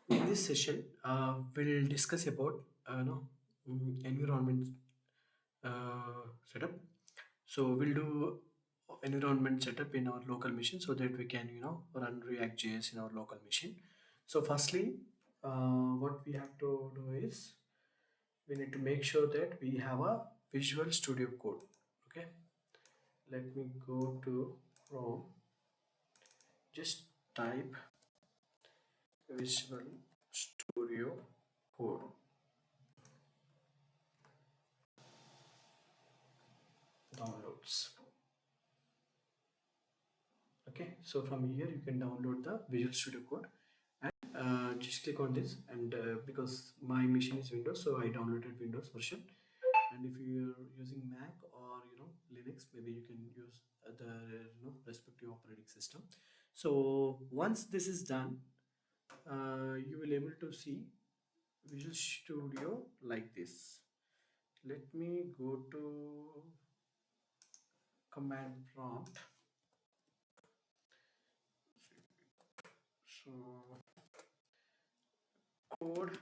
In this session, we'll discuss about environment setup. So we'll do environment setup in our local machine so that we can run React.js in our local machine. So firstly, what we have to do is we need to make sure that we have a Visual Studio Code. Okay, let me go to Chrome. Just type Visual Studio Code. Downloads. Okay, so from here you can download the Visual Studio Code and just click on this. And because my machine is Windows, so I downloaded Windows version. And if you are using Mac or Linux, maybe you can use the respective operating system. So once this is done, you will able to see Visual Studio like this. Let me go to command prompt. So code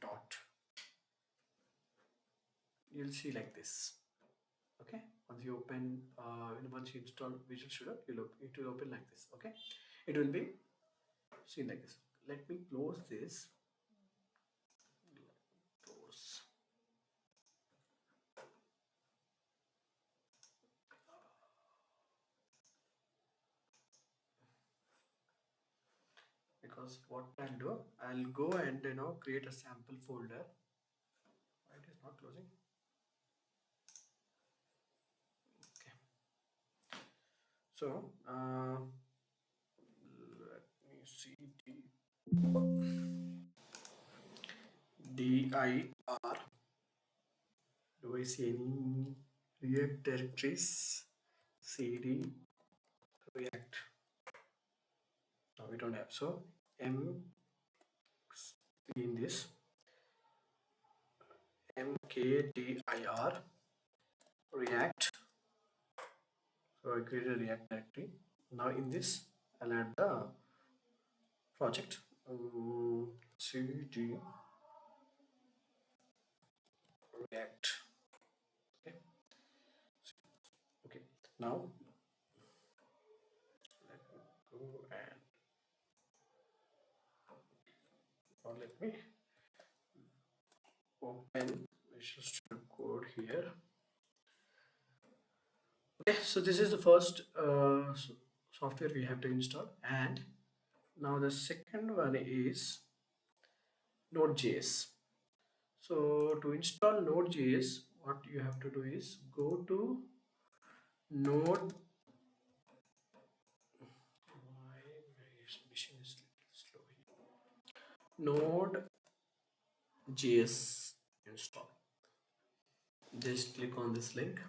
dot, you'll see like this. Okay, once you open once you install Visual Studio, it will open like this. Okay, it will be seen like this. Let me close this. Close. Because what I'll do, I'll go and create a sample folder. Why it is not closing? Okay, so let me see dir. Do I see any React directories? cd React. No, we don't have. So m in this mkdir React. So I created a React directory. Now in this, I'll add the project cd React. Okay. Okay. Now let me go and or let me open Visual Studio Code here. Okay, so this is the first software we have to install, and now the second one is Node.js. So to install Node.js, what you have to do is go to Node. Why my machine is little slow here. Node.js install. Just click on this link,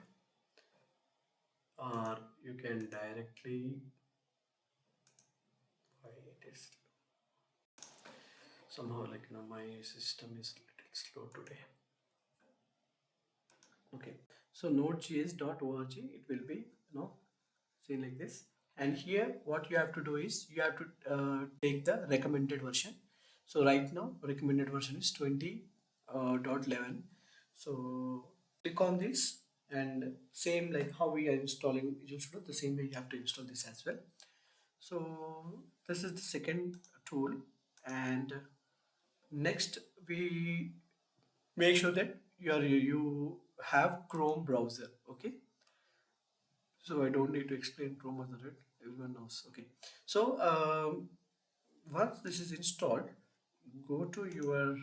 or you can directly. Why it is somehow like my system is little slow today. Okay, so nodejs.org, it will be seen like this. And here what you have to do is you have to take the recommended version. So right now recommended version is 20.11. So click on this, and same like how we are installing Visual Studio, the same way you have to install this as well. So this is the second tool. And next, we make sure that you have Chrome browser. Okay, so I don't need to explain Chrome browser, right? Everyone knows. Okay, so once this is installed, go to your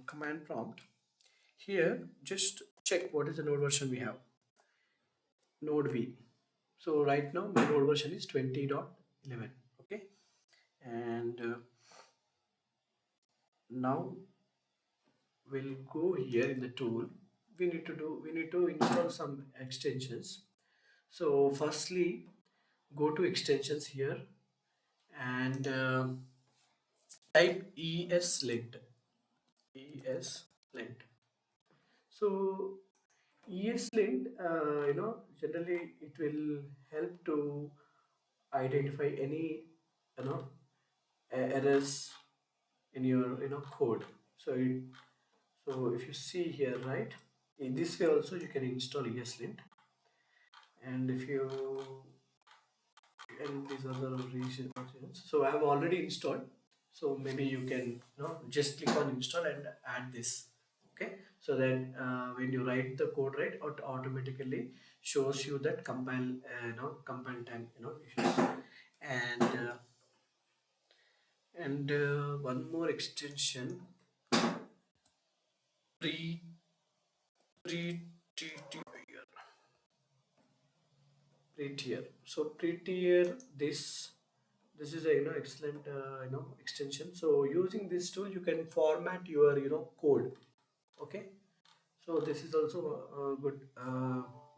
command prompt. Here just check what is the node version we have. Node v. So right now my node version is 20.11. Okay, and now we'll go here in the tool. We need to install some extensions. So firstly, go to extensions here, and type ESLint. ESLint. So ESLint, generally it will help to identify any, you know, errors in your code. So if you see here, right, in this way also you can install ESLint. And if you and these other regions, so I have already installed, so maybe you can just click on install and add this. Okay, so then when you write the code, right, it automatically shows you that compile time issues. And one more extension, pre pre prettier. So prettier, this is a excellent extension. So using this tool you can format your code. Okay, so this is also a good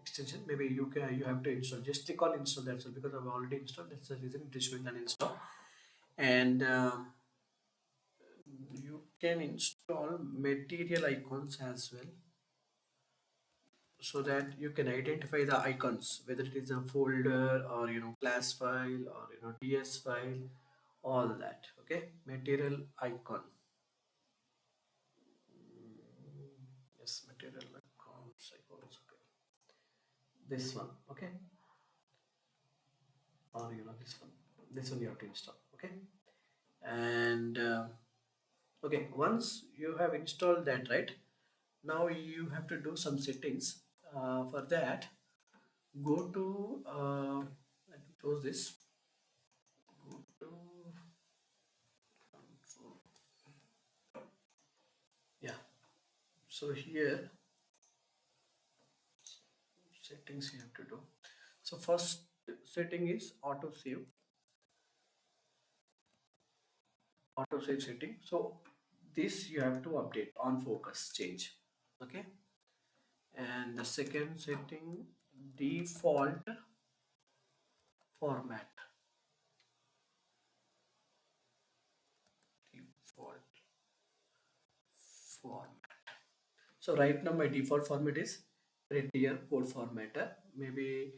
extension. Maybe you have to install, just click on install, that's all, because I've already installed, that's the reason it is showing uninstall. And you can install material icons as well, so that you can identify the icons, whether it is a folder or class file or ts file, all that. Okay, material icon. Yes, material icons, okay, this one. Okay, or this one you have to install. Okay, and okay, once you have installed that, right, now you have to do some settings. For that, go to let me close this. Go to yeah, so here settings you have to do. So first setting is auto save setting. So this you have to update on focus change. Okay, and the second setting, default format. Default format. So right now my default format is prettier code formatter. Maybe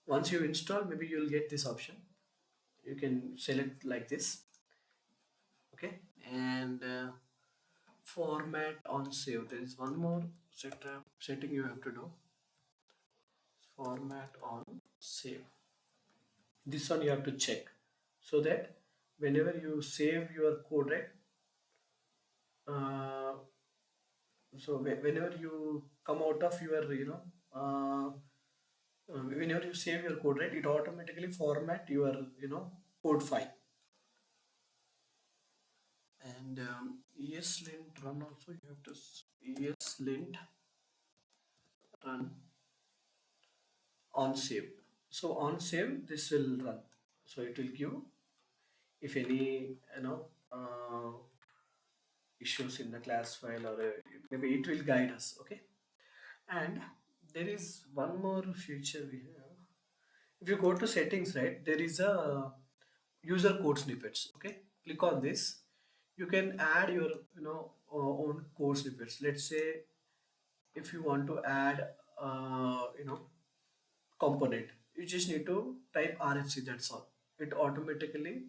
once you install, maybe you'll get this option, you can select like this. Okay, and format on save, there is one more setting you have to do, format on save. This one you have to check, so that whenever you save your code, right, uh, so whenever you come out of your whenever you save your code, right, it automatically format your code file. And ESLint run also, you have to ESLint run on save. So on save this will run, so it will give if any issues in the class file, or maybe it will guide us. Okay, and there is one more feature we have. If you go to settings, right, there is a user code snippets. Okay, click on this. You can add your own code snippets. Let's say if you want to add component, you just need to type RFC, that's all. It automatically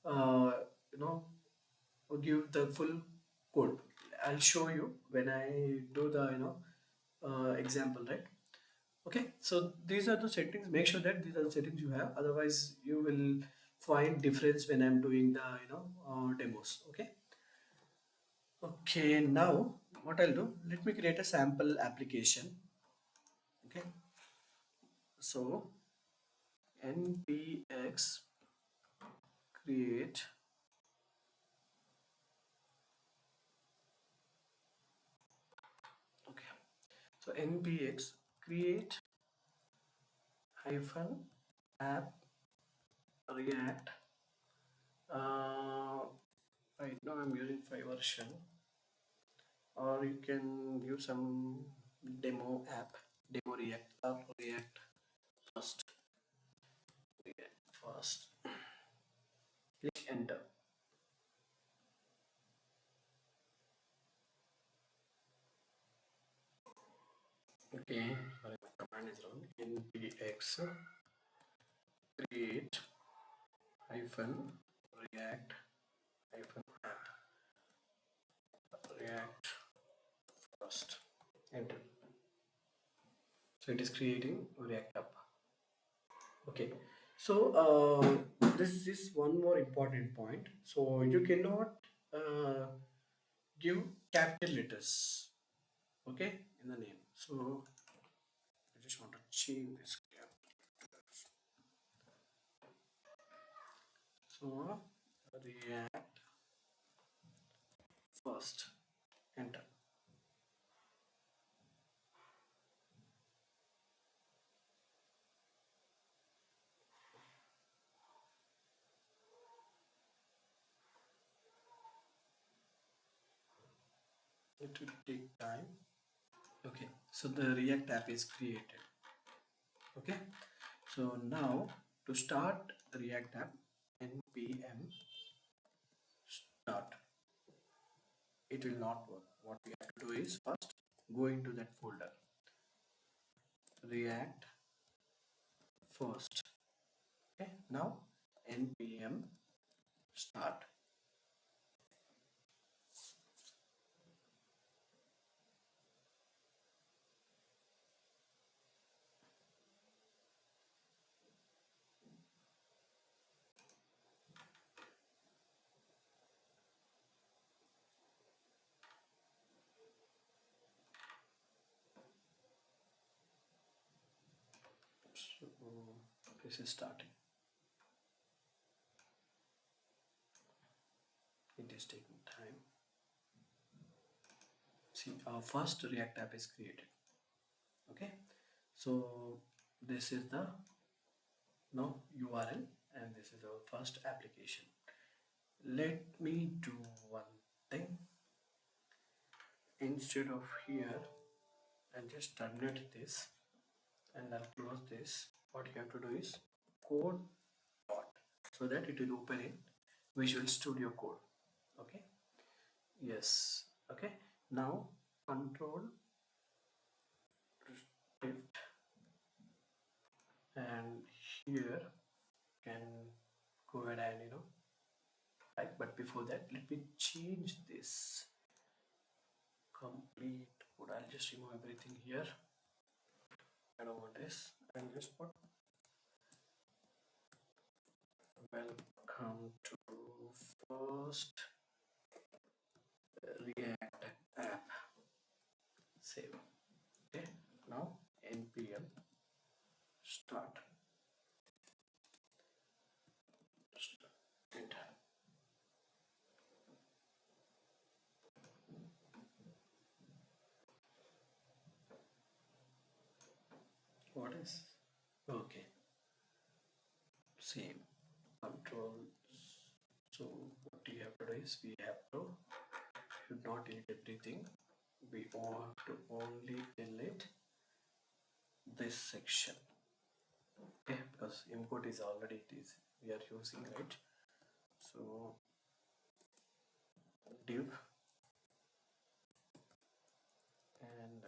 uh, you know give the full code. I'll show you when I do the example, right? Okay, so these are the settings. Make sure that these are the settings you have, otherwise you will find difference when I'm doing the demos. Okay, okay, now what I'll do, let me create a sample application. Okay, so npx create, okay, so npx create hyphen app react. Right now I'm using 5 version, or you can use some demo app, demo react, or react first. React first. Click enter. Okay, sorry, my command is wrong. npx create hyphen react hyphen app react first, enter. So it is creating React app. Okay. So this is one more important point. So you cannot uh, give capital letters, okay, in the name. So I just want to change this cap. So React first, enter. It will take time. Okay, so the React app is created. Okay, so now to start React app, npm start. It will not work. What we have to do is first go into that folder, React first. Okay, now npm start. So this is starting. It is taking time. See, our first React app is created. Okay, so this is the now URL and this is our first application. Let me do one thing. Instead of here, and just terminate this and I'll close this. What you have to do is code dot, so that it will open in Visual Studio Code. Okay, yes. Okay, now control shift and here can go ahead and type, but before that let me change this complete code. I'll just remove everything here. I don't want this. I'll just put welcome to first React app. Save. Okay, now npm start. Enter. What is okay? Same control. So what we have to do is we have to should not delete everything. We want to only delete this section. Okay, because import is already it is we are using, right? So div and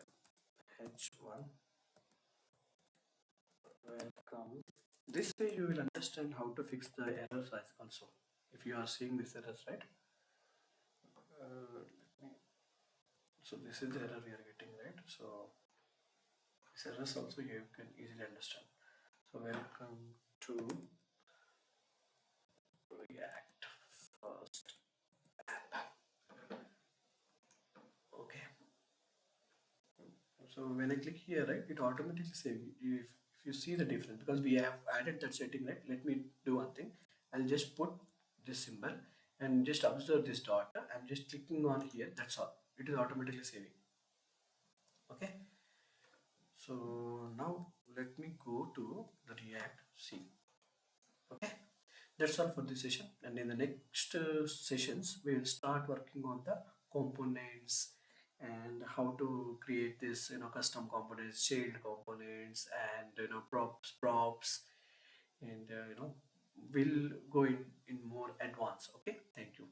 h1 welcome. This way you will understand how to fix the errors also if you are seeing this errors, right? So this is the error we are getting, right? So this errors also you can easily understand. So welcome to React first app. Okay, so when I click here, right, it automatically saves you. If you see the difference, because we have added that setting, right? Let me do one thing. I'll just put this symbol and just observe this dot. I'm just clicking on here. That's all. It is automatically saving. Okay. So now let me go to the React C. Okay. That's all for this session. And in the next sessions, we will start working on the components and how to create this, custom components, child components, and props, and we'll go in more advanced. Okay. Thank you.